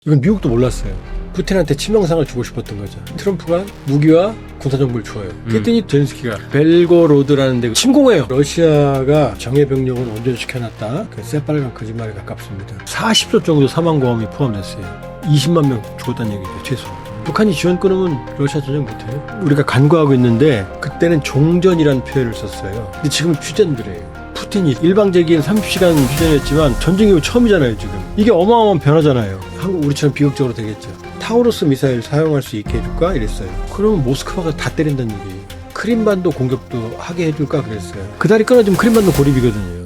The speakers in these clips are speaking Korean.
이건 미국도 몰랐어요. 푸틴한테 치명상을 주고 싶었던 거죠. 트럼프가 무기와 군사정보를 줘요. 그랬더니 젤렌스키가 벨고로드라는 데 침공해요. 러시아가 정예병력을 온전시켜놨다. 그 새빨간 거짓말에 가깝습니다. 40조 정도 사망보험이 포함됐어요. 20만 명 죽었다는 얘기죠, 최소. 북한이 지원 끊으면 러시아 전쟁 못해요. 우리가 간과하고 있는데 그때는 종전이라는 표현을 썼어요. 근데 지금 휴전들이에요. 푸틴이 일방적인 30시간 휴전이었지만 전쟁 이후 처음이잖아요, 지금. 이게 어마어마한 변화잖아요. 한국 우리처럼 비극적으로 되겠죠. 타우루스 미사일 사용할 수 있게 해줄까? 이랬어요. 그러면 모스크바가 다 때린다는 얘기예요. 크림반도 공격도 하게 해줄까? 그랬어요. 그 다리 끊어지면 크림반도 고립이거든요.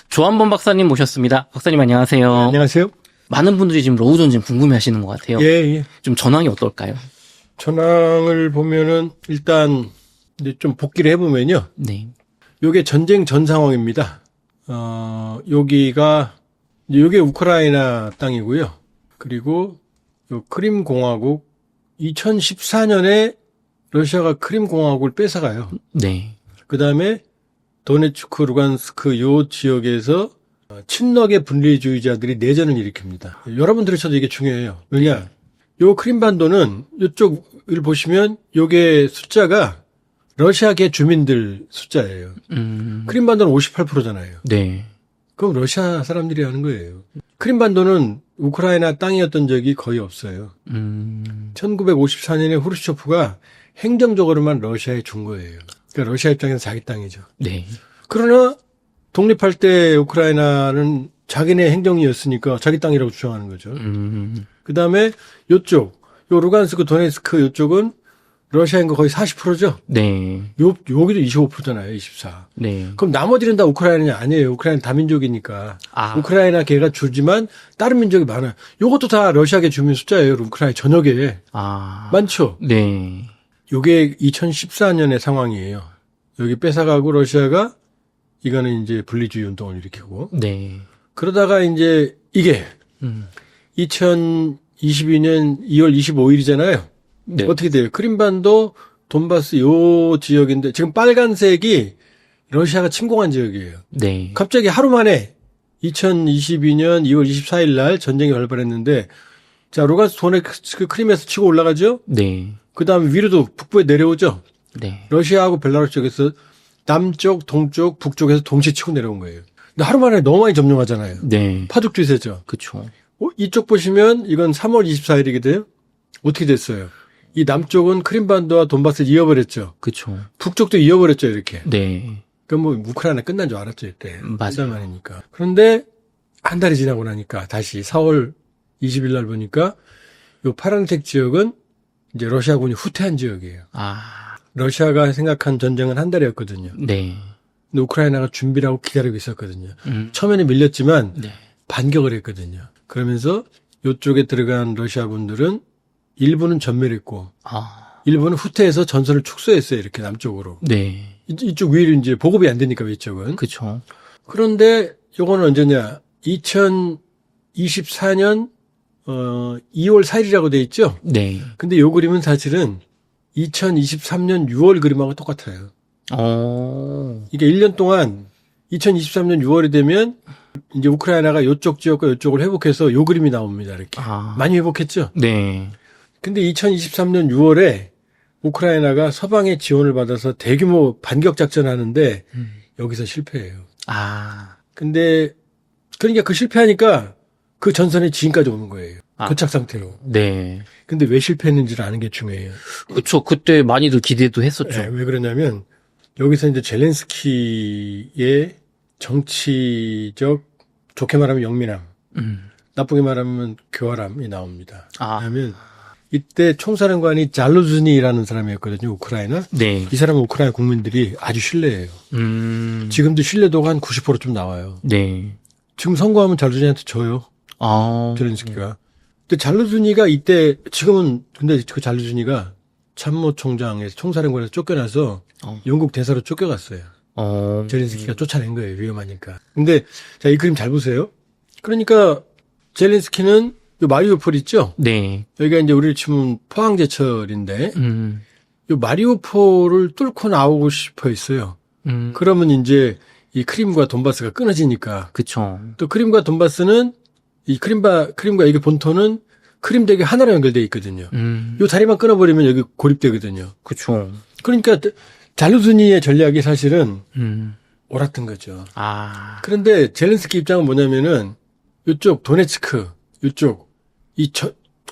조한범 박사님 모셨습니다. 박사님 안녕하세요. 네, 안녕하세요. 많은 분들이 지금 로우 전쟁 궁금해하시는 것 같아요. 예. 좀 전황이 어떨까요? 전황을 보면은 일단 이제 좀 복기를 해보면요. 네. 요게 전쟁 전 상황입니다. 요게 우크라이나 땅이고요. 그리고 요 크림 공화국 2014년에 러시아가 크림 공화국을 뺏어가요. 네. 그 다음에 도네츠크, 루간스크 요 지역에서 친러계 분리주의자들이 내전을 일으킵니다. 여러분 들으셔도 이게 중요해요. 왜냐? 요 크림반도는 요쪽을 보시면 요게 숫자가 러시아계 주민들 숫자예요. 크림반도는 58%잖아요. 네. 그럼 러시아 사람들이 하는 거예요. 크림반도는 우크라이나 땅이었던 적이 거의 없어요. 1954년에 후르시초프가 행정적으로만 러시아에 준 거예요. 그러니까 러시아 입장에서 자기 땅이죠. 네. 그러나 독립할 때 우크라이나는 자기네 행정이었으니까 자기 땅이라고 주장하는 거죠. 그 다음에 요쪽, 요 루간스크, 도네스크 요쪽은 러시아인 거 거의 40%죠? 네. 여기도 25%잖아요, 24. 네. 그럼 나머지는 다 우크라이나냐? 아니에요. 우크라이나 다민족이니까. 우크라이나 계가 주지만 다른 민족이 많아요. 요것도 다 러시아계 주민 숫자예요, 우크라이나 전역에. 많죠? 네. 요게 2014년의 상황이에요. 여기 뺏어가고 러시아가 이거는 이제 분리주의 운동을 일으키고. 네. 그러다가 이제 이게 2022년 2월 25일이잖아요. 네. 어떻게 돼요? 크림반도, 돈바스 요 지역인데 지금 빨간색이 러시아가 침공한 지역이에요. 네. 갑자기 하루 만에 2022년 2월 24일 날 전쟁이 발발했는데 자, 루간스 도네츠크 크림에서 치고 올라가죠? 네. 그다음에 위로도 북부에 내려오죠? 네. 러시아하고 벨라루스 쪽에서 남쪽, 동쪽, 북쪽에서 동시에 치고 내려온 거예요. 근데 하루 만에 너무 많이 점령하잖아요. 네. 파죽지세죠. 그쵸. 이쪽 보시면 이건 3월 24일이거든요. 어떻게 됐어요? 이 남쪽은 크림반도와 돈바스를 이어버렸죠. 그쵸. 북쪽도 이어버렸죠, 이렇게. 네. 그럼 뭐 우크라이나 끝난 줄 알았죠, 이때. 맞아요. 한 달 만이니까. 그런데 한 달이 지나고 나니까 다시 4월 20일 날 보니까 요 파란색 지역은 이제 러시아군이 후퇴한 지역이에요. 러시아가 생각한 전쟁은 한 달이었거든요. 네. 근데 우크라이나가 준비를 하고 기다리고 있었거든요. 처음에는 밀렸지만 네. 반격을 했거든요. 그러면서 요쪽에 들어간 러시아군들은 일부는 전멸했고 일부는 후퇴해서 전선을 축소했어요. 이렇게 남쪽으로. 네. 이쪽 위로 이제 보급이 안 되니까 이쪽은. 그쵸. 그런데 요거는 언제냐? 2024년 2월 4일이라고 돼 있죠? 네. 근데 요 그림은 사실은 2023년 6월 그림하고 똑같아요. 이게 1년 동안 2023년 6월이 되면 이제 우크라이나가 요쪽 지역과 요쪽을 회복해서 요 그림이 나옵니다. 이렇게. 많이 회복했죠? 네. 근데 2023년 6월에 우크라이나가 서방의 지원을 받아서 대규모 반격 작전을 하는데 여기서 실패해요. 근데 그러니까 그 실패하니까 그 전선이 지금까지 오는 거예요. 교착 상태로. 네. 근데 왜 실패했는지를 아는 게 중요해요. 그쵸. 그때 많이들 기대도 했었죠. 네, 왜 그러냐면 여기서 이제 젤렌스키의 정치적 좋게 말하면 영민함, 나쁘게 말하면 교활함이 나옵니다. 왜냐하면 이때 총사령관이 잘루즈니라는 사람이었거든요. 우크라이나. 네. 이 사람은 우크라이나 국민들이 아주 신뢰해요. 지금도 신뢰도가 한 90%좀 나와요. 네. 지금 선거하면 잘루즈니한테 져요. 젤렌스키가. 근데 잘루즈니가 이때 지금은 근데 그 잘루즈니가 참모총장에서 총사령관에서 쫓겨나서 영국 대사로 쫓겨갔어요. 젤렌스키가 쫓아낸 거예요. 위험하니까. 근데 자, 이 그림 잘 보세요. 그러니까 젤렌스키는 요 마리우폴 있죠? 네. 여기가 이제 우리를 치면 포항제철인데 요 마리우폴을 뚫고 나오고 싶어 했어요. 그러면 이제 이 크림과 돈바스가 끊어지니까. 그쵸. 또 크림과 돈바스는 이 크림과 이게 본토는 크림 덱이 하나로 연결돼 있거든요. 요 다리만 끊어버리면 여기 고립되거든요. 그쵸. 그러니까 잘루즈니의 전략이 사실은 옳았던 거죠. 아. 그런데 젤렌스키 입장은 뭐냐면은 이쪽 도네츠크 이쪽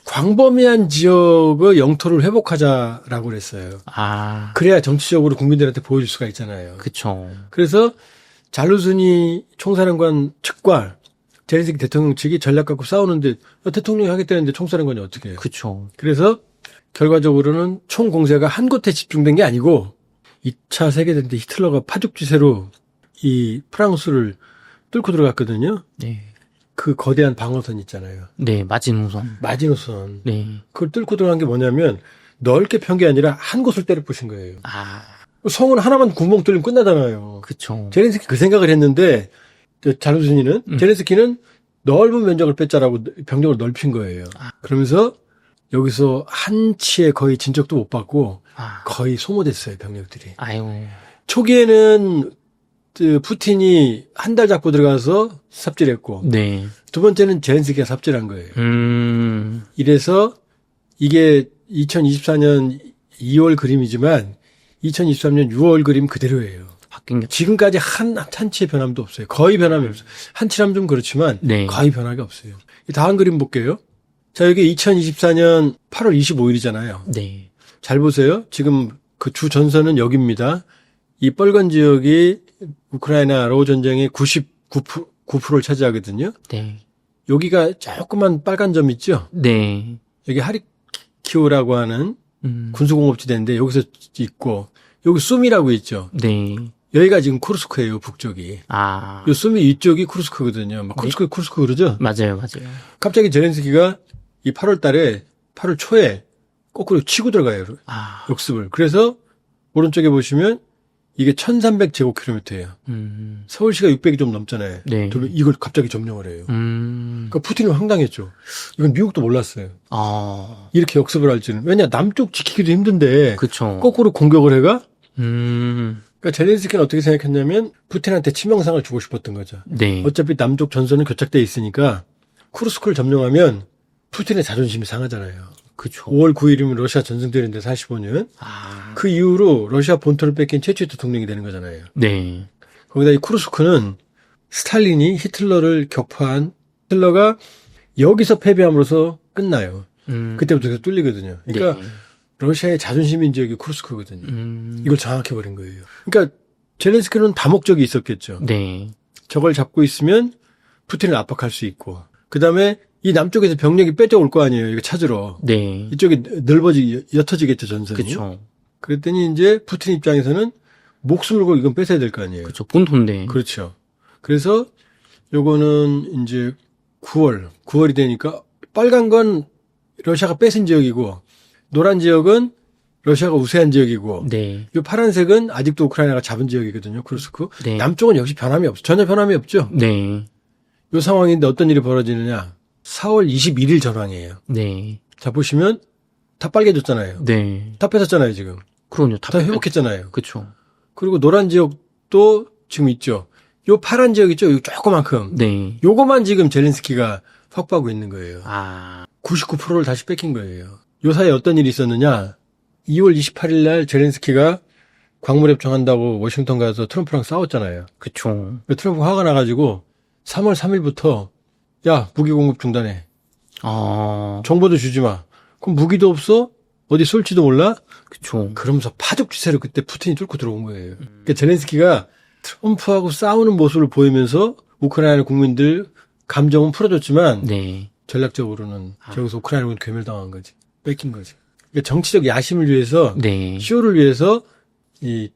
광범위한 지역의 영토를 회복하자라고 그랬어요. 아. 그래야 정치적으로 국민들한테 보여줄 수가 있잖아요. 그쵸. 그래서 잘루즈니 총사령관 측과 젤렌스키 대통령 측이 전략 갖고 싸우는데 대통령이 하겠다는데 총사령관이 어떻게 해요? 그쵸. 그래서 결과적으로는 총 공세가 한 곳에 집중된 게 아니고 2차 세계대전 때 히틀러가 파죽지세로 이 프랑스를 뚫고 들어갔거든요. 네. 그 거대한 방어선 있잖아요. 네, 마지노선. 마지노선. 네. 그걸 뚫고 들어간 게 뭐냐면 넓게 편 게 아니라 한 곳을 때려 부신 거예요. 아. 성은 하나만 구멍 뚫리면 끝나잖아요. 그쵸. 젤렌스키 그 생각을 했는데 잘루즈니는 젤렌스키는 넓은 면적을 뺐자라고 병력을 넓힌 거예요. 그러면서 여기서 한치의 거의 진적도 못 받고 거의 소모됐어요, 병력들이. 아유. 초기에는 푸틴이 한 달 잡고 들어가서 삽질했고 네. 두 번째는 젤렌스키가 삽질한 거예요. 이래서 이게 2024년 2월 그림이지만 2023년 6월 그림 그대로예요. 바뀐 게. 지금까지 한치의 변함도 없어요. 거의 변함이 없어요. 한치라면 좀 그렇지만 네. 거의 변화가 없어요. 다음 그림 볼게요. 자, 여기 2024년 8월 25일이잖아요. 네. 잘 보세요. 지금 그 주 전선은 여기입니다. 이 빨간 지역이 우크라이나 러우 전쟁의 99%를 차지하거든요. 네. 여기가 조그만 빨간 점 있죠? 네. 여기 하리키우라고 하는 군수공업지대인데 여기서 있고 여기 숨이라고 있죠? 네. 여기가 지금 쿠르스크예요, 북쪽이. 아. 요 숨이 이쪽이 쿠르스크거든요. 막 쿠르스크 그러죠? 맞아요, 맞아요. 갑자기 제렌스키가 이 8월 달에 8월 초에 거꾸로 치고 들어가요. 아. 역습을. 그래서 오른쪽에 보시면 이게 1300제곱킬로미터예요. 서울시가 600이 좀 넘잖아요. 네. 이걸 갑자기 점령을 해요. 그러니까 푸틴은 황당했죠. 이건 미국도 몰랐어요. 아. 이렇게 역습을 할지는. 왜냐, 남쪽 지키기도 힘든데 그쵸. 거꾸로 공격을 해가? 음. 그러니까 젤렌스키는 어떻게 생각했냐면 푸틴한테 치명상을 주고 싶었던 거죠. 네. 어차피 남쪽 전선은 교착돼 있으니까 쿠르스크를 점령하면 푸틴의 자존심이 상하잖아요. 그쵸. 5월 9일이면 러시아 전승되는데 45년. 아. 그 이후로 러시아 본토를 뺏긴 최초의 대통령이 되는 거잖아요. 네. 거기다 이 쿠르스크는 스탈린이 히틀러를 격파한 히틀러가 여기서 패배함으로써 끝나요. 그때부터 계속 뚫리거든요. 그러니까 네. 러시아의 자존심인 지역이 쿠르스크거든요. 이걸 장악해버린 거예요. 그러니까 젤렌스키는 다목적이 있었겠죠. 네. 저걸 잡고 있으면 푸틴을 압박할 수 있고 그다음에 이 남쪽에서 병력이 빼져올 거 아니에요. 이거 찾으러. 네. 이쪽이 옅어지겠죠, 전선이. 그쵸. 그랬더니 이제 푸틴 입장에서는 목숨을 걸고 이건 뺏어야 될 거 아니에요. 그쵸. 본토인데. 그렇죠. 그래서 요거는 이제 9월이 되니까 빨간 건 러시아가 뺏은 지역이고 노란 지역은 러시아가 우세한 지역이고 네. 요 파란색은 아직도 우크라이나가 잡은 지역이거든요. 쿠르스크. 네. 남쪽은 역시 변함이 없어. 전혀 변함이 없죠. 네. 요 상황인데 어떤 일이 벌어지느냐. 4월 21일 전황이에요. 네. 자, 보시면 다 빨개졌잖아요. 네. 다 뺏었잖아요, 지금. 그럼요. 다 회복했잖아요. 그쵸. 그리고 노란 지역도 지금 있죠. 요 파란 지역 있죠? 요 조그만큼. 네. 요거만 지금 젤렌스키가 확보하고 있는 거예요. 아. 99%를 다시 뺏긴 거예요. 요 사이에 어떤 일이 있었느냐. 2월 28일 날 젤렌스키가 광물협정한다고 워싱턴 가서 트럼프랑 싸웠잖아요. 그쵸. 트럼프 화가 나가지고 3월 3일부터 야, 무기 공급 중단해. 아. 정보도 주지 마. 그럼 무기도 없어? 어디 쏠지도 몰라? 그쵸. 그러면서 파죽지세로 그때 푸틴이 뚫고 들어온 거예요. 그러니까 젤렌스키가 트럼프하고 싸우는 모습을 보이면서 우크라이나 국민들 감정은 풀어줬지만 네. 전략적으로는 저기서 우크라이나군 괴멸당한 거지. 뺏긴 거지. 그러니까 정치적 야심을 위해서 네. 쇼를 위해서 이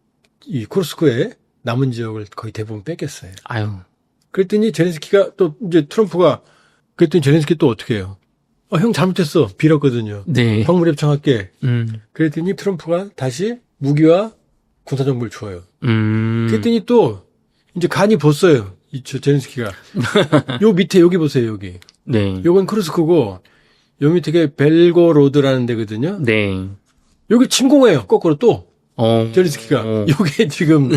쿠르스크의 남은 지역을 거의 대부분 뺏겼어요. 아유. 그랬더니 젤렌스키가 또 이제 트럼프가 그랬더니 젤렌스키 또 어떻게 해요? 형 잘못했어. 빌었거든요. 네. 광물협정할게. 그랬더니 트럼프가 다시 무기와 군사정보를 줘요. 그랬더니 또 이제 간이 벗어요. 젤렌스키가. 요 밑에 여기 보세요. 여기. 네. 요건 쿠르스크고 요 밑에 게 벨고로드라는 데거든요. 네. 여기 침공해요. 거꾸로 또 젤렌스키가 요게 지금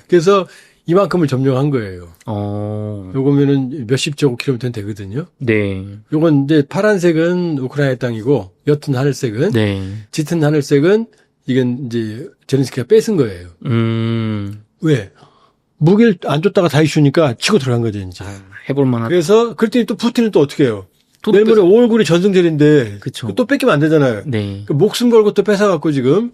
그래서 이만큼을 점령한 거예요. 요거면은 몇십 제곱킬로미터는 되거든요. 네. 요건 이제 파란색은 우크라이나 땅이고 옅은 하늘색은 네. 짙은 하늘색은 이건 이제 젤렌스키가 뺏은 거예요. 왜? 무기를 안 줬다가 다 이슈니까 치고 들어간 거죠, 이제. 해볼 만한. 그래서 그랬더니 또 푸틴은 또 어떻게 해요? 내일 모레 5월 9일이 전승절인데 그쵸. 또 뺏기면 안 되잖아요. 네. 그 목숨 걸고 또 뺏어갖고 지금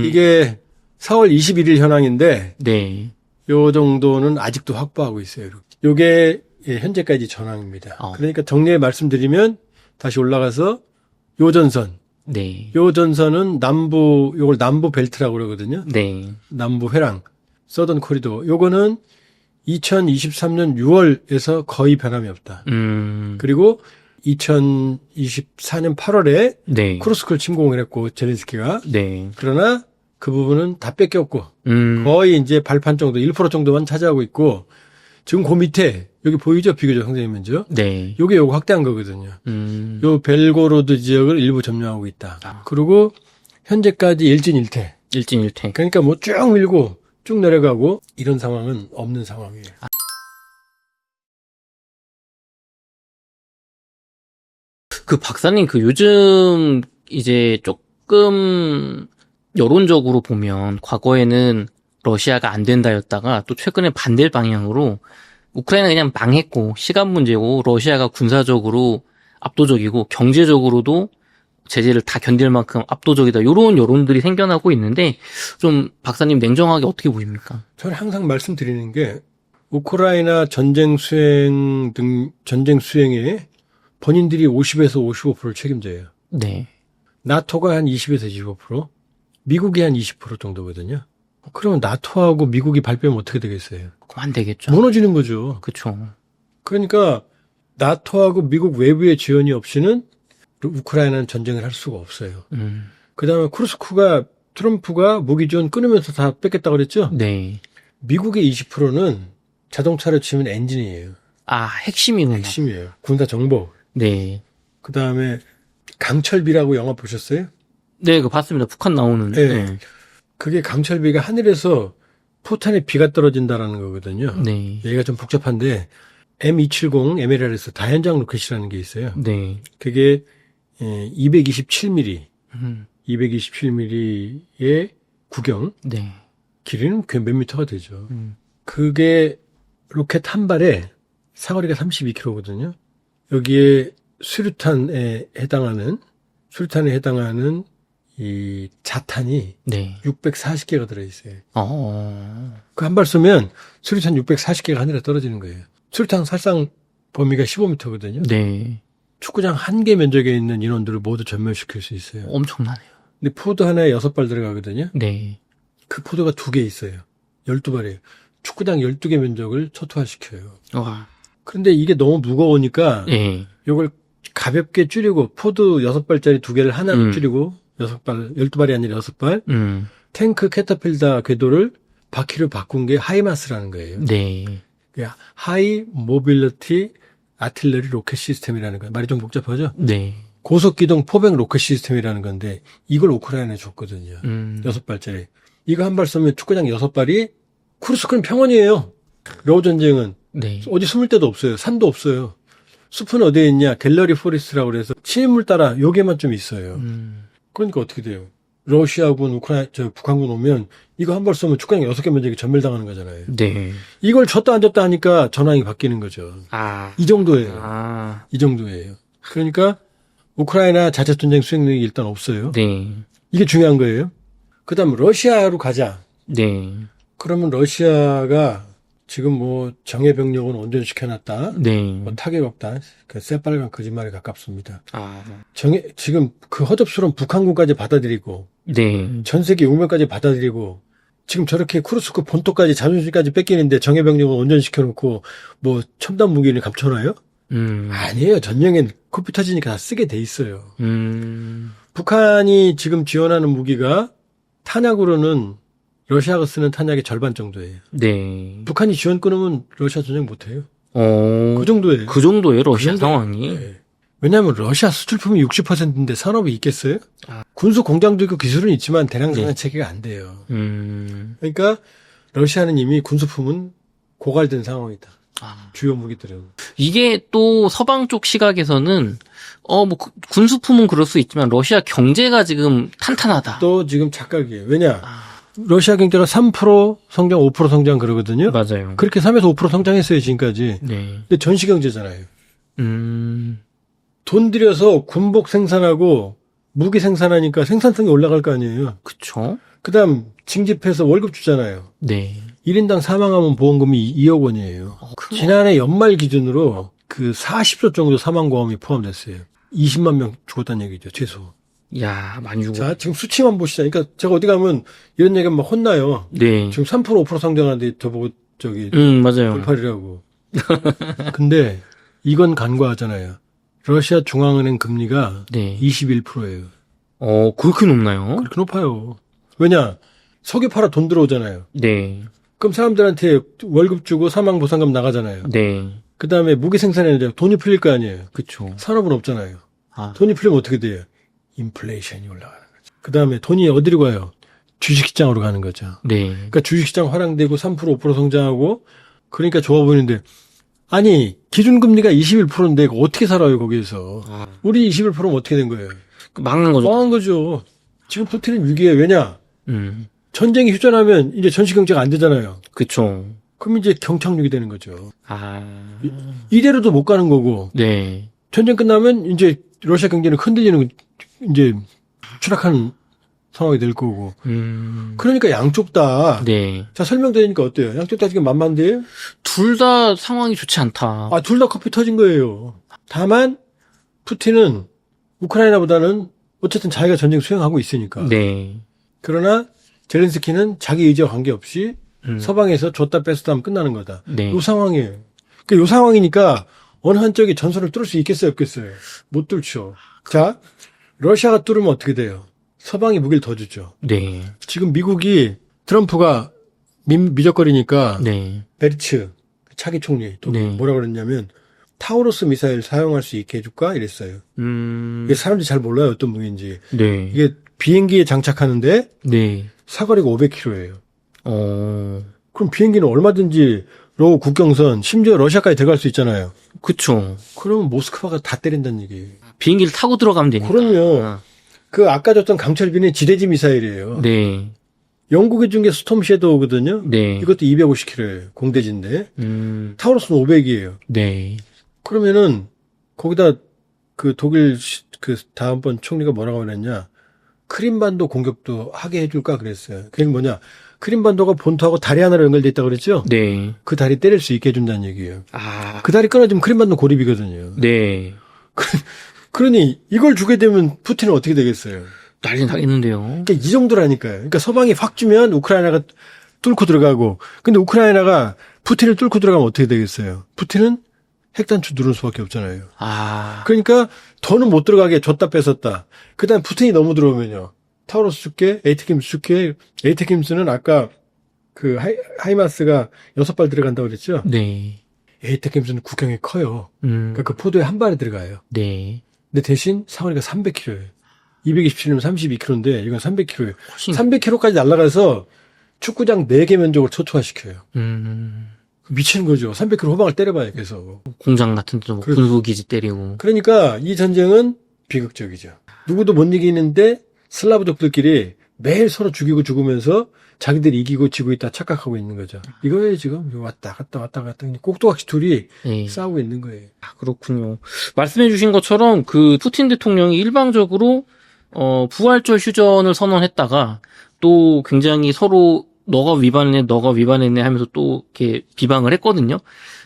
이게 4월 21일 현황인데 네. 요 정도는 아직도 확보하고 있어요. 요게 현재까지 전황입니다. 그러니까 정리해 말씀드리면 다시 올라가서 요 전선. 네. 요 전선은 요걸 남부 벨트라고 그러거든요. 네. 남부 회랑, 서던 코리도. 요거는 2023년 6월에서 거의 변함이 없다. 그리고 2024년 8월에 네. 쿠르스크를 침공을 했고 젤렌스키가. 네. 그러나 그 부분은 다 뺏겼고 거의 이제 발판 정도 1% 정도만 차지하고 있고 지금 그 밑에 여기 보이죠? 비교적 상승의 면적. 네. 요거 확대한 거거든요. 요 벨고로드 지역을 일부 점령하고 있다. 그리고 현재까지 일진일퇴. 일진일퇴. 그러니까 뭐 쭉 밀고 쭉 내려가고 이런 상황은 없는 상황이에요. 그 박사님 그 요즘 이제 조금 여론적으로 보면 과거에는 러시아가 안 된다였다가 또 최근에 반대 방향으로 우크라이나 그냥 망했고 시간 문제고 러시아가 군사적으로 압도적이고 경제적으로도 제재를 다 견딜 만큼 압도적이다. 이런 여론들이 생겨나고 있는데 좀 박사님 냉정하게 어떻게 보입니까? 저는 항상 말씀드리는 게 우크라이나 전쟁 수행에 본인들이 50에서 55%를 책임져요. 네. 나토가 한 20에서 25%, 미국이 한 20% 정도거든요. 그러면 나토하고 미국이 발표하면 어떻게 되겠어요? 그럼 안 되겠죠. 무너지는 거죠. 그렇죠. 그러니까 나토하고 미국 외부의 지원이 없이는 우크라이나는 전쟁을 할 수가 없어요. 그다음에 쿠르스크가 트럼프가 무기 지원 끊으면서 다 뺏겠다고 그랬죠? 네. 미국의 20%는 자동차로 치면 엔진이에요. 아, 핵심이구나. 핵심이에요. 군사 정보. 네. 그다음에 강철비라고 영화 보셨어요? 네, 그거 봤습니다. 북한 나오는. 네. 네. 그게 강철비가 하늘에서 포탄에 비가 떨어진다라는 거거든요. 네. 얘가 좀 복잡한데 M270 MLRS 다연장 로켓이라는 게 있어요. 네. 그게 227mm, 227mm의 구경, 네. 길이는 몇 미터가 되죠. 그게 로켓 한 발에 사거리가 32km거든요. 여기에 수류탄에 해당하는 이 자탄이 네. 640개가 들어있어요. 그 한 발 쏘면 수류탄 640개가 하늘에 떨어지는 거예요. 수류탄 살상 범위가 15m거든요. 네. 축구장 한 개 면적에 있는 인원들을 모두 전멸시킬 수 있어요. 엄청나네요. 근데 포드 하나에 6발 들어가거든요. 네. 그 포드가 2개 있어요. 12발이에요. 축구장 12개 면적을 초토화시켜요. 와. 그런데 이게 너무 무거우니까 네. 이걸 가볍게 줄이고 포드 6발짜리 2개를 하나로 줄이고 6발, 12발이 아니라 6발 탱크 캐터필더 궤도를 바퀴를 바꾼 게 하이마스라는 거예요. 네. 하이 모빌리티 아틀러리 로켓 시스템이라는 거예요. 말이 좀 복잡하죠? 네. 고속기동 포백 로켓 시스템이라는 건데 이걸 우크라이나에 줬거든요. 6발짜리. 이거 한 발 쏘면 축구장 6발이 쿠르스크는 평원이에요. 러우 전쟁은 네. 어디 숨을 데도 없어요. 산도 없어요. 숲은 어디에 있냐? 갤러리 포레스트라고 그래서 시인물 따라 요게만 좀 있어요. 그러니까 어떻게 돼요? 러시아군, 북한군 오면 이거 한 발 쏘면 축구장 6개 면적이 전멸당하는 거잖아요. 네. 이걸 줬다 안 줬다 하니까 전황이 바뀌는 거죠. 이 정도예요. 이 정도예요. 그러니까 우크라이나 자체 전쟁 수행 능력이 일단 없어요. 네. 이게 중요한 거예요. 그다음 러시아로 가자. 네. 그러면 러시아가 지금 뭐 정예 병력은 온전시켜놨다. 네. 뭐 타격 없다. 그 새빨간 거짓말에 가깝습니다. 아. 지금 그 허접스러운 북한군까지 받아들이고 네. 전 세계 용병까지 받아들이고 지금 저렇게 쿠르스크 본토까지 자존심까지 뺏기는데 정예 병력을 온전시켜놓고 뭐 첨단 무기를 감춰놔요? 아니에요. 전쟁엔 코피 터지니까 다 쓰게 돼 있어요. 북한이 지금 지원하는 무기가 탄약으로는 러시아가 쓰는 탄약의 절반 정도예요. 네. 북한이 지원 끊으면 러시아 전쟁 못해요. 그 정도예요. 그 정도예요, 러시아 상황이. 네. 왜냐하면 러시아 수출품이 60%인데 산업이 있겠어요? 군수 공장도 있고 기술은 있지만 대량 생산 네. 체계가 안 돼요. 그러니까 러시아는 이미 군수품은 고갈된 상황이다. 아. 주요 무기들은. 이게 또 서방 쪽 시각에서는 군수품은 그럴 수 있지만 러시아 경제가 지금 탄탄하다. 또 지금 착각이에요. 왜냐? 아. 러시아 경제가 3% 성장, 5% 성장 그러거든요. 맞아요. 그렇게 3에서 5% 성장했어요, 지금까지. 네. 근데 전시 경제잖아요. 음. 돈 들여서 군복 생산하고 무기 생산하니까 생산성이 올라갈 거 아니에요. 그쵸? 그다음 징집해서 월급 주잖아요. 네. 1인당 사망하면 보험금이 2억 원이에요. 지난해 연말 기준으로 그 40조 정도 사망보험이 포함됐어요. 20만 명 죽었다는 얘기죠, 최소. 야, 많이 죽어. 자, 지금 수치만 보시자. 그러니까 제가 어디 가면 이런 얘기하면 막 혼나요. 네. 지금 3% 5% 성장하는데 저보고 맞아요. 돌팔이라고. 근데 이건 간과하잖아요. 러시아 중앙은행 금리가 네. 21%예요. 그렇게 높나요? 그렇게 높아요. 왜냐? 석유 팔아 돈 들어오잖아요. 네. 그럼 사람들한테 월급 주고 사망보상금 나가잖아요. 네. 그 다음에 무기 생산해야 돈이 풀릴 거 아니에요. 그쵸. 산업은 없잖아요. 아. 돈이 풀리면 어떻게 돼요? 인플레이션이 올라가는 거죠. 그 다음에 돈이 어디로 가요? 주식시장으로 가는 거죠. 네. 그러니까 주식시장 활황되고 3% 5% 성장하고 그러니까 좋아 보이는데 아니 기준금리가 21%인데 어떻게 살아요 거기에서. 우리 21%면 어떻게 된 거예요? 망한 거죠. 망한 거죠. 지금 푸틴은 위기에 왜냐? 전쟁이 휴전하면 이제 전시경제가 안 되잖아요. 그쵸. 그럼 이제 경착륙이 되는 거죠. 아. 이대로도 못 가는 거고 네. 전쟁 끝나면 이제 러시아 경제는 흔들리는 이제 추락하는 상황이 될 거고. 그러니까 양쪽 다. 네. 자 설명드리니까 어때요? 양쪽 다 지금 만만데요? 둘 다 상황이 좋지 않다. 아, 둘 다 커피 터진 거예요. 다만 푸틴은 우크라이나보다는 어쨌든 자기가 전쟁 수행하고 있으니까. 네. 그러나 젤렌스키는 자기 의지와 관계없이 서방에서 줬다 뺐다 하면 끝나는 거다. 네. 이 상황이에요. 그러니까 이 상황이니까 어느 한쪽이 전선을 뚫을 수 있겠어요, 없겠어요? 못 뚫죠. 자, 러시아가 뚫으면 어떻게 돼요? 서방이 무기를 더 주죠. 네. 지금 미국이 트럼프가 미적거리니까 네. 베리츠 차기 총리 또 네. 뭐라 그랬냐면 타우로스 미사일 사용할 수 있게 해줄까 이랬어요. 이게 사람들이 잘 몰라요 어떤 무기인지. 네. 이게 비행기에 장착하는데 네. 사거리가 500km예요. 어. 그럼 비행기는 얼마든지 로 국경선 심지어 러시아까지 들어갈 수 있잖아요. 그쵸. 그러면 모스크바가 다 때린다는 얘기예요. 비행기를 타고 들어가면 되니까. 그럼요. 아. 그 아까 줬던 강철비는 지대지 미사일이에요. 네. 영국이 준 게 스톰 섀도우거든요. 네. 이것도 250km예요. 공대지인데. 타우로스는 500이에요. 네. 그러면은 거기다 그 독일 그 다음번 총리가 뭐라고 그랬냐. 크림반도 공격도 하게 해줄까 그랬어요. 그게 뭐냐. 크림반도가 본토하고 다리 하나로 연결돼 있다고 그랬죠. 네. 그 다리 때릴 수 있게 해준다는 얘기예요. 아. 그 다리 끊어지면 크림반도 고립이거든요. 네. 그러니 이걸 주게 되면 푸틴은 어떻게 되겠어요? 난리 나겠는데요. 그러니까 이 정도라니까요. 그러니까 서방이 확 주면 우크라이나가 뚫고 들어가고, 근데 우크라이나가 푸틴을 뚫고 들어가면 어떻게 되겠어요? 푸틴은 핵단추 누를 수밖에 없잖아요. 아. 그러니까 더는 못 들어가게 줬다 뺐었다. 그다음 푸틴이 너무 들어오면요. 타우로스 줄게, 에이테킴스 줄게. 에이테킴스는 아까 그 하이마스가 6발 들어간다고 그랬죠? 네. 에이테킴스는 국경이 커요. 그러니까 그 포도에 한 발에 들어가요. 네. 근데 대신 사거리가 300km예요. 227면 32km인데 이건 300km예요. 훨씬. 300km까지 날아가서 축구장 4개 면적을 초토화시켜요. 미치는 거죠. 300km 호박을 때려봐요, 계속. 공장 같은 데도 뭐 그렇죠. 군수기지 때리고. 그러니까 이 전쟁은 비극적이죠. 누구도 못 이기는데 슬라브족들끼리 매일 서로 죽이고 죽으면서 자기들이 이기고 지고 있다 착각하고 있는 거죠. 이거예요, 지금. 왔다 갔다 꼭두각시 둘이 네. 싸우고 있는 거예요. 아, 그렇군요. 말씀해주신 것처럼 그 푸틴 대통령이 일방적으로 부활절 휴전을 선언했다가 또 굉장히 서로 너가 위반했네 하면서 또 이렇게 비방을 했거든요.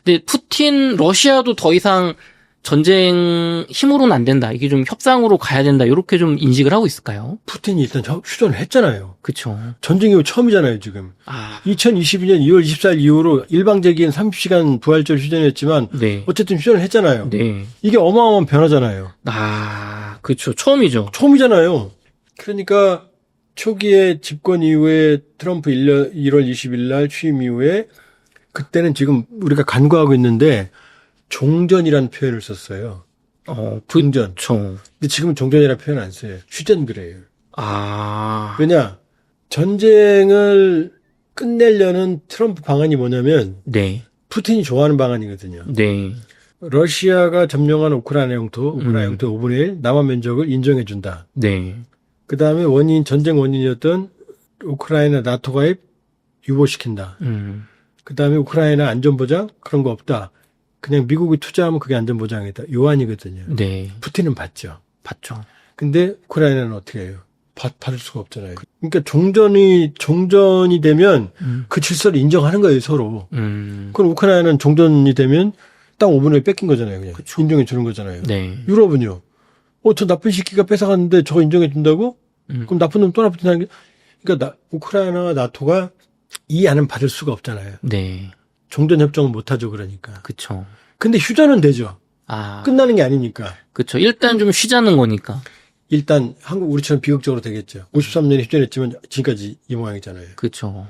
근데 푸틴 러시아도 더 이상 전쟁 힘으로는 안 된다. 이게 좀 협상으로 가야 된다. 이렇게 좀 인식을 하고 있을까요? 푸틴이 일단 휴전을 했잖아요. 그쵸. 전쟁 이후 처음이잖아요, 지금. 아, 2022년 2월 24일 이후로 일방적인 30시간 부활절 휴전이었지만 네. 어쨌든 휴전을 했잖아요. 네. 이게 어마어마한 변화잖아요. 아, 그쵸. 처음이죠. 처음이잖아요. 그러니까 초기에 집권 이후에 트럼프 1월 20일 날 취임 이후에 그때는 지금 우리가 간과하고 있는데 종전이라는 표현을 썼어요. 종전. 그쵸. 근데 지금 종전이라는 표현 안 써요. 휴전 그래요. 아. 왜냐? 전쟁을 끝내려는 트럼프 방안이 뭐냐면 네. 푸틴이 좋아하는 방안이거든요. 네. 러시아가 점령한 우크라이나 영토 5분의 1 남한 면적을 인정해준다. 네. 그 다음에 전쟁 원인이었던 우크라이나 나토 가입 유보시킨다. 그 다음에 우크라이나 안전보장 그런 거 없다. 그냥 미국이 투자하면 그게 안전보장이다. 요한이거든요. 네. 푸틴은 받죠. 봤죠. 근데 우크라이나는 어떻게 해요? 받을 수가 없잖아요. 그러니까 종전이 되면 그 질서를 인정하는 거예요, 서로. 그럼 우크라이나는 종전이 되면 땅 5분의 1 뺏긴 거잖아요, 그냥. 그쵸. 인정해 주는 거잖아요. 네. 유럽은요. 저 나쁜 새끼가 뺏어갔는데 저거 인정해 준다고? 그럼 나쁜 놈 또 나쁜 놈. 그러니까 우크라이나와 나토가 이 안은 받을 수가 없잖아요. 네. 종전 협정을 못 하죠, 그러니까. 그쵸. 근데 휴전은 되죠. 아. 끝나는 게 아니니까. 그쵸. 일단 좀 쉬자는 거니까. 일단 한국 우리처럼 비극적으로 되겠죠. 53년에 휴전했지만 지금까지 이 모양이잖아요. 그쵸.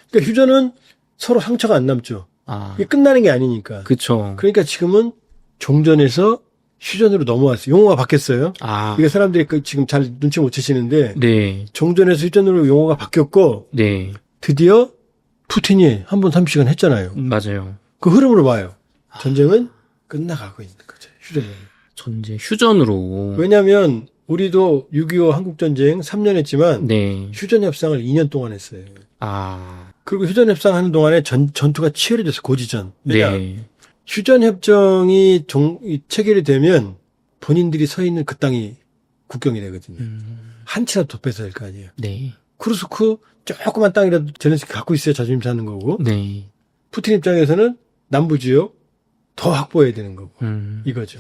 그러니까 휴전은 서로 상처가 안 남죠. 아. 이게 끝나는 게 아니니까. 그쵸. 그러니까 지금은 종전에서 휴전으로 넘어왔어요. 용어가 바뀌었어요. 아. 이게 사람들이 지금 잘 눈치 못 채시는데 네. 종전에서 휴전으로 용어가 바뀌었고 네. 드디어 푸틴이 한 번 30시간 했잖아요. 맞아요. 그 흐름으로 봐요. 전쟁은 끝나가고 있는 거죠. 휴전은. 전제 휴전으로. 왜냐하면 우리도 6.25 한국전쟁 3년 했지만 네. 휴전협상을 2년 동안 했어요. 아. 그리고 휴전협상 하는 동안에 전투가 치열해졌어요. 고지전. 왜냐? 네. 휴전협정이 체결이 되면 본인들이 서 있는 그 땅이 국경이 되거든요. 한 치라도 더 뺏어야 될 거 아니에요. 네. 쿠르스크 조그만 땅이라도 젤렌스키 갖고 있어야 자존심 사는 거고 네. 푸틴 입장에서는 남부 지역 더 확보해야 되는 거고 이거죠.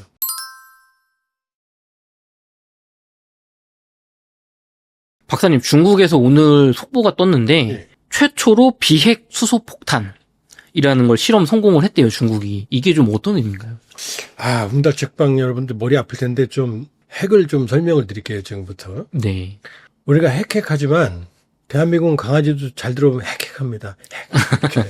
박사님, 중국에서 오늘 속보가 떴는데 네. 최초로 비핵 수소폭탄이라는 걸 실험 성공을 했대요, 중국이. 이게 좀 어떤 의미인가요? 웅달책방 여러분들 머리 아플 텐데 좀 핵을 좀 설명을 드릴게요, 지금부터. 네. 우리가 핵하지만 대한민국은 강아지도 잘 들어오면 핵합니다. 핵. 이렇게.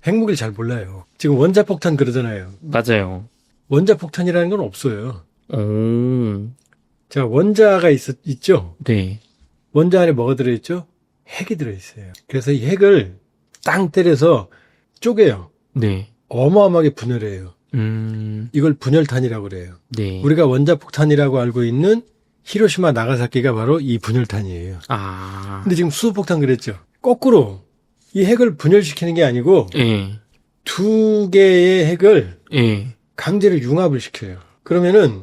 핵무기를 잘 몰라요. 지금 원자폭탄 그러잖아요. 맞아요. 원자폭탄이라는 건 없어요. 오. 자, 원자가 있죠? 네. 원자 안에 뭐가 들어있죠? 핵이 들어있어요. 그래서 이 핵을 땅 때려서 쪼개요. 네. 어마어마하게 분열해요. 이걸 분열탄이라고 그래요. 네. 우리가 원자폭탄이라고 알고 있는 히로시마 나가사키가 바로 이 분열탄이에요. 아. 근데 지금 수소폭탄 그랬죠? 거꾸로 이 핵을 분열시키는 게 아니고 예. 두 개의 핵을 예. 강제로 융합을 시켜요. 그러면은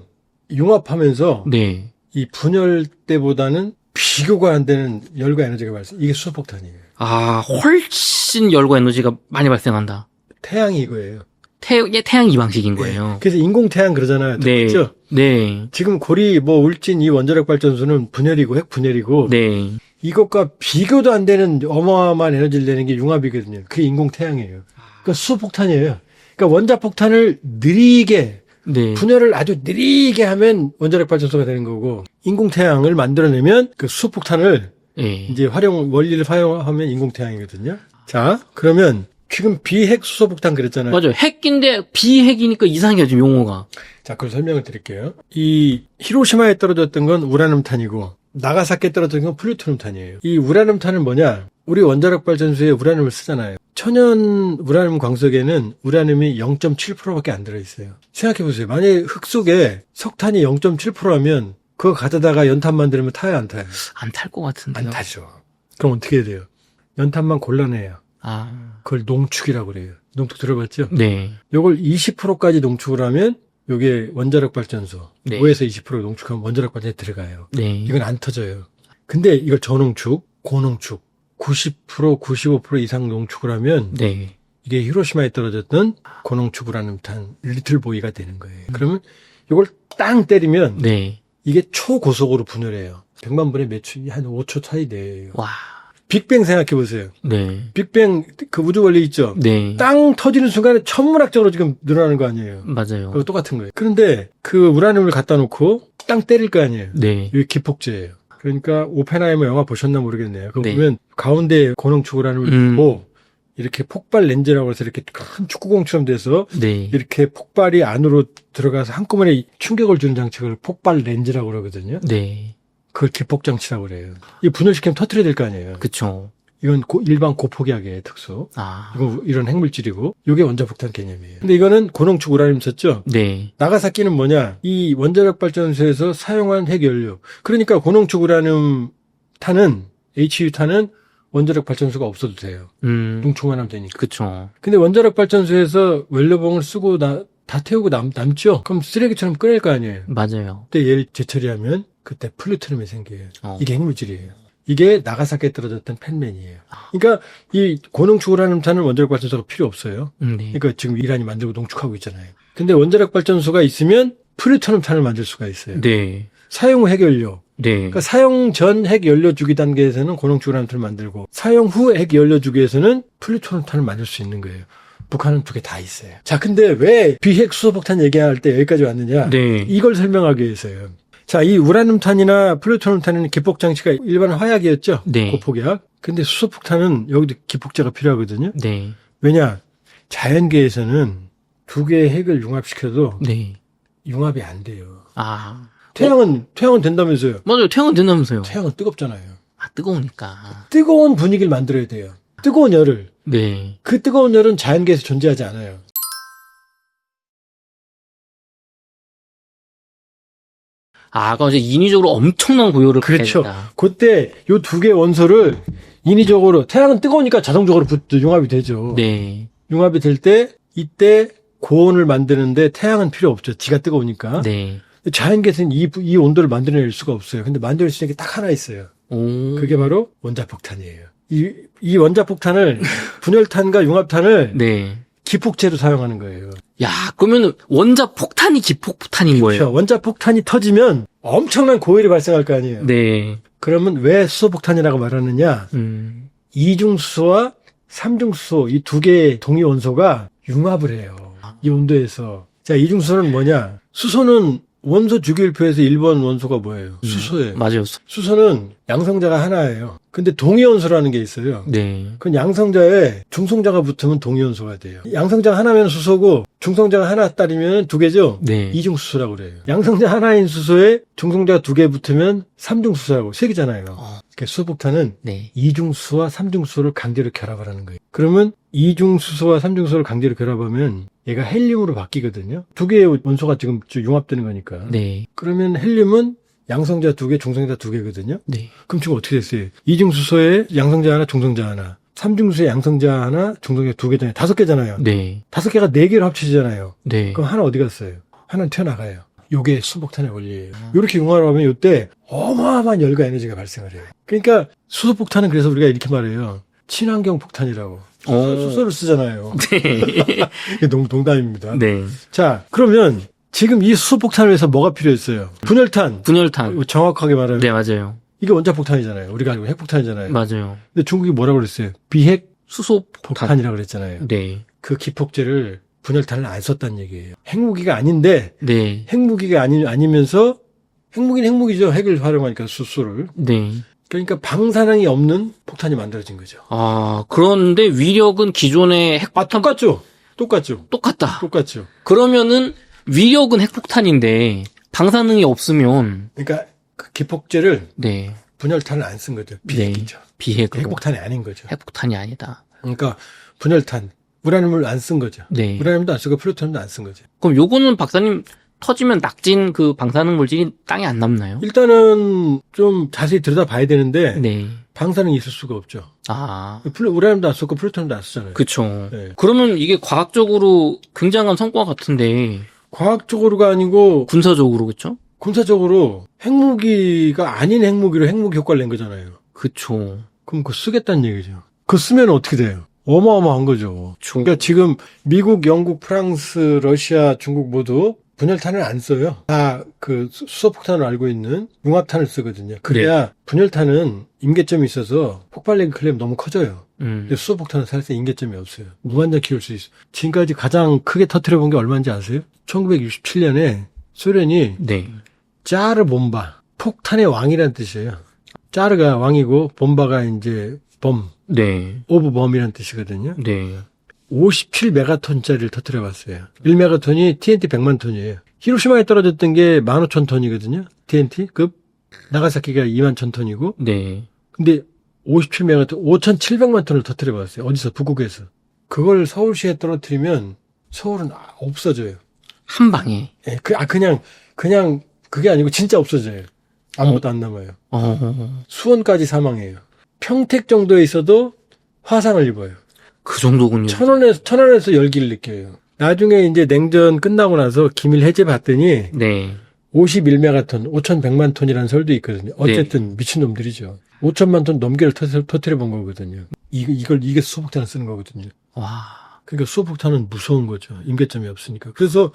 융합하면서 네. 이 분열 때보다는 비교가 안 되는 열과 에너지가 발생. 이게 수소폭탄이에요. 아, 훨씬 열과 에너지가 많이 발생한다. 태양이 이거예요. 태양 이 방식인 거예요. 그래서 인공태양 그러잖아요. 네. 그렇죠? 네. 지금 울진 이 원자력 발전소는 분열이고 핵 분열이고 네. 이것과 비교도 안 되는 어마어마한 에너지를 내는 게 융합이거든요. 그게 인공태양이에요. 그러니까 수소폭탄이에요. 그러니까 원자폭탄을 느리게 네. 분열을 아주 느리게 하면 원자력 발전소가 되는 거고 인공태양을 만들어내면 그 수소폭탄을 예. 이제 원리를 활용하면 인공태양이거든요. 자, 그러면 지금 비핵 수소폭탄 그랬잖아요. 맞아요. 핵인데 비핵이니까 이상해요, 지금 용어가. 자, 그걸 설명을 드릴게요. 이 히로시마에 떨어졌던 건 우라늄탄이고 나가사키에 떨어진 건 플루토늄탄이에요. 이 우라늄탄은 뭐냐? 우리 원자력 발전소에 우라늄을 쓰잖아요. 천연 우라늄 광석에는 우라늄이 0.7%밖에 안 들어있어요. 생각해보세요. 만약에 흙 속에 석탄이 0.7%라면 그거 가져다가 연탄 만들면 타요, 안 타요? 안 탈 것 같은데요. 안 타죠. 그럼 어떻게 해야 돼요? 연탄만 골라내요. 아. 그걸 농축이라고 그래요. 농축 들어봤죠? 네. 요걸 20%까지 농축을 하면 요게 원자력 발전소. 네. 5에서 20% 농축하면 원자력 발전소에 들어가요. 네. 이건 안 터져요. 근데 이걸 저농축, 고농축, 90%, 95% 이상 농축을 하면 네. 이게 히로시마에 떨어졌던 고농축 우라늄탄 리틀보이가 되는 거예요. 그러면 이걸 땅 때리면 네. 이게 초고속으로 분열해요. 100만 분의 몇 초, 한 5초 차이 돼요. 와. 빅뱅 생각해 보세요. 네. 빅뱅 그 우주 원리 있죠? 네. 땅 터지는 순간에 천문학적으로 지금 늘어나는 거 아니에요. 맞아요. 그거 똑같은 거예요. 그런데 그 우라늄을 갖다 놓고 땅 때릴 거 아니에요. 네. 이게 기폭제예요. 그러니까 오펜하이머 영화 보셨나 모르겠네요. 그거 네. 보면 가운데 고농축 우라늄을 두고 이렇게 폭발 렌즈라고 해서 이렇게 큰 축구공처럼 돼서 네. 이렇게 폭발이 안으로 들어가서 한꺼번에 충격을 주는 장치를 폭발 렌즈라고 그러거든요. 네. 그걸 기폭장치라고 그래요. 이 분열시키면 터뜨려야 될 거 아니에요. 그쵸. 이건 일반 고폭약의 특수. 아. 이런 핵물질이고, 이게 원자폭탄 개념이에요. 근데 이거는 고농축 우라늄 썼죠? 네. 나가사키는 뭐냐? 이 원자력 발전소에서 사용한 핵연료. 그러니까 고농축 우라늄 탄은, HU 탄은 원자력 발전소가 없어도 돼요. 농축만 하면 되니까. 그쵸. 근데 원자력 발전소에서 원료봉을 쓰고 다 태우고 남죠? 그럼 쓰레기처럼 끓일 거 아니에요? 맞아요. 그때 얘를 재처리하면 그때 플루토늄이 생겨요. 어. 이게 핵물질이에요. 이게 나가사키에 떨어졌던 펜맨이에요. 그러니까 이 고농축 우라늄 탄은 원자력 발전소가 필요 없어요. 네. 그러니까 지금 이란이 만들고 농축하고 있잖아요. 근데 원자력 발전소가 있으면 플루토늄 탄을 만들 수가 있어요. 네. 사용 후 핵연료. 네. 그러니까 사용 전 핵연료 주기 단계에서는 고농축 우라늄 탄을 만들고 사용 후 핵연료 주기에서는 플루토늄 탄을 만들 수 있는 거예요. 북한은 두 개 다 있어요. 자, 근데 왜 비핵 수소폭탄 얘기할 때 여기까지 왔느냐? 네. 이걸 설명하기 위해서요. 자, 이 우라늄탄이나 플루토늄탄은 기폭장치가 일반 화약이었죠? 네. 고폭약. 근데 수소폭탄은 여기도 기폭제가 필요하거든요. 네. 왜냐? 자연계에서는 두 개의 핵을 융합시켜도 네. 융합이 안 돼요. 아. 태양은 된다면서요. 맞아요. 태양은 된다면서요. 태양은 뜨겁잖아요. 아, 뜨거우니까. 뜨거운 분위기를 만들어야 돼요. 뜨거운 열을. 네. 그 뜨거운 열은 자연계에서 존재하지 않아요. 아, 그럼 이제 인위적으로 엄청난 고열을 그렇죠. 가해야겠다. 그때 요 두 개의 원소를 인위적으로 태양은 뜨거우니까 자동적으로 융합이 되죠. 네. 융합이 될 때 이때 고온을 만드는데 태양은 필요 없죠. 지가 뜨거우니까. 네. 자연계에서는 이 온도를 만들어낼 수가 없어요. 근데 만들 수 있는 게 딱 하나 있어요. 오. 그게 바로 원자폭탄이에요. 이 원자폭탄을 분열탄과 융합탄을 네. 기폭제로 사용하는 거예요. 야, 그러면 원자 폭탄이 기폭탄인 거예요. 그렇죠. 원자폭탄이 터지면 엄청난 고열이 발생할 거 아니에요. 네. 그러면 왜 수소폭탄이라고 말하느냐? 이중수소와 삼중수소 이 두 개의 동위 원소가 융합을 해요. 이 온도에서. 자, 이중수소는 뭐냐? 수소는 원소 주기율표에서 1번 원소가 뭐예요? 수소예요. 맞아요. 수소는 양성자가 하나예요. 근데 동위원소라는 게 있어요. 네. 그건 양성자에 중성자가 붙으면 동위원소가 돼요. 양성자가 하나면 수소고 중성자가 하나 따르면 두 개죠? 네. 이중수소라고 그래요. 양성자 하나인 수소에 중성자가 두 개 붙으면 삼중수소라고 세 개잖아요. 그러니까 수소폭탄은 네. 이중수소와 삼중수소를 강제로 결합을 하는 거예요. 그러면 이중수소와 삼중수소를 강제로 결합하면 얘가 헬륨으로 바뀌거든요. 두 개의 원소가 지금 융합되는 거니까. 네. 그러면 헬륨은 양성자 두 개, 중성자 두 개거든요. 네. 그럼 지금 어떻게 됐어요? 이중수소에 양성자 하나, 중성자 하나. 삼중수에 양성자 하나, 중성자 두 개잖아요. 다섯 개잖아요. 네. 다섯 개가 네 개로 합치잖아요. 네. 그럼 하나 어디 갔어요? 하나는 튀어나가요. 요게 수소폭탄의 원리예요. 이렇게 융합하면 이때 어마어마한 열과 에너지가 발생을 해요. 그러니까 수소폭탄은 그래서 우리가 이렇게 말해요. 친환경 폭탄이라고. 수소를 쓰잖아요. 이게 농담입니다. 네. 자, 그러면 지금 이 수소폭탄을 위해서 뭐가 필요했어요? 분열탄. 분열탄. 정확하게 말하면 네, 맞아요. 이게 원자폭탄이잖아요. 우리가 알고 핵폭탄이잖아요. 맞아요. 근데 중국이 뭐라고 그랬어요? 비핵 수소폭탄. 폭탄이라고 그랬잖아요. 네. 그 기폭제를 분열탄을 안 썼다는 얘기예요. 핵무기가 아닌데 네. 핵무기가 아니면서 핵무기는 핵무기죠. 핵을 활용하니까 수소를. 네. 그러니까 방사능이 없는 폭탄이 만들어진 거죠. 아, 그런데 위력은 기존의 핵폭탄 똑같죠. 똑같죠. 똑같다. 똑같죠. 그러면은 위력은 핵폭탄인데 방사능이 없으면 그러니까 그 기폭제를 네. 분열탄을 안 쓴 거죠. 비핵이죠. 비핵으로. 핵폭탄이 아닌 거죠. 핵폭탄이 아니다. 그러니까 분열탄, 우라늄을 안 쓴 거죠. 네. 우라늄도 안 쓰고 플루토늄도 안 쓴 거죠. 그럼 요거는 박사님 터지면 낙진 그 방사능 물질이 땅에 안 남나요? 일단은 좀 자세히 들여다봐야 되는데 네. 방사능이 있을 수가 없죠. 아. 우라늄도 안 썼고 플루토늄도 안 쓰잖아요. 그쵸. 네. 그러면 이게 과학적으로 굉장한 성과 같은데 과학적으로가 아니고 군사적으로 그쵸? 군사적으로 핵무기가 아닌 핵무기로 핵무기 효과를 낸 거잖아요. 그쵸. 그럼 그거 쓰겠다는 얘기죠. 그거 쓰면 어떻게 돼요? 어마어마한 거죠. 그러니까 지금 미국, 영국, 프랑스, 러시아, 중국 모두 분열탄을 안 써요. 다 그 수소폭탄을 알고 있는 융합탄을 쓰거든요. 그래야 분열탄은 임계점이 있어서 폭발력 클램 너무 커져요. 근데 수소폭탄은 사실상 임계점이 없어요. 무한정 키울 수 있어요. 지금까지 가장 크게 터뜨려 본 게 얼마인지 아세요? 1967년에 소련이 네. 짜르 bomba, 폭탄의 왕이라는 뜻이에요. 짜르가 왕이고 bomba가 이제 bomb, 네. 오브 범이라는 뜻이거든요. 네. 57메가톤짜리를 터뜨려 봤어요. 1메가톤이 TNT 100만 톤이에요. 히로시마에 떨어졌던 게 15,000톤이거든요. TNT급. 나가사키가 2만 1,000톤이고, 네. 근데 57메가톤, 5,700만 톤을 터뜨려봤어요. 어디서? 북극에서. 그걸 서울시에 떨어뜨리면 서울은 없어져요. 한 방에. 예, 그냥 그게 아니고 진짜 없어져요. 아무것도 안 남아요. 수원까지 사망해요. 평택 정도에 있어도 화상을 입어요. 그 정도군요. 천안에서 열기를 느껴요. 나중에 이제 냉전 끝나고 나서 기밀 해제 봤더니 네. 51메가톤, 5,100만 톤이라는 설도 있거든요. 어쨌든 미친놈들이죠. 5천만 톤 넘게를 터뜨려 본 거거든요. 이게 수소폭탄을 쓰는 거거든요. 와. 그러니까 수소폭탄은 무서운 거죠. 임계점이 없으니까. 그래서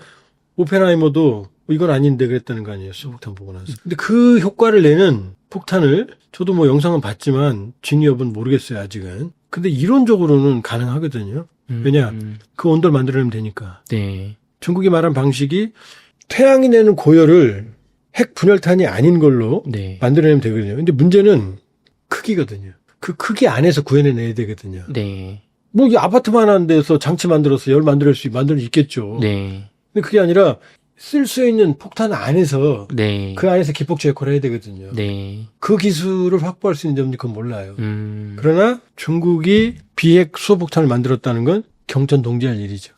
오펜하이머도 이건 아닌데 그랬다는 거 아니에요. 수소폭탄 보고 나서. 근데 그 효과를 내는 폭탄을 저도 뭐 영상은 봤지만 진위 여부는 모르겠어요. 아직은. 근데 이론적으로는 가능하거든요. 왜냐? 그 온도를 만들어내면 되니까. 네. 중국이 말한 방식이 태양이 내는 고열을 핵 분열탄이 아닌 걸로 네. 만들어내면 되거든요. 근데 문제는 크기거든요. 그 크기 안에서 구해내야 되거든요. 네. 뭐 이 아파트만 한 데서 장치 만들어서 열 만들 수 있겠죠. 네. 근데 그게 아니라 쓸 수 있는 폭탄 안에서 네. 그 안에서 기폭제 역할을 해야 되거든요. 네. 그 기술을 확보할 수 있는 점은 그건 몰라요. 음. 그러나 중국이 비핵 수소폭탄을 만들었다는 건 경천동지할 일이죠.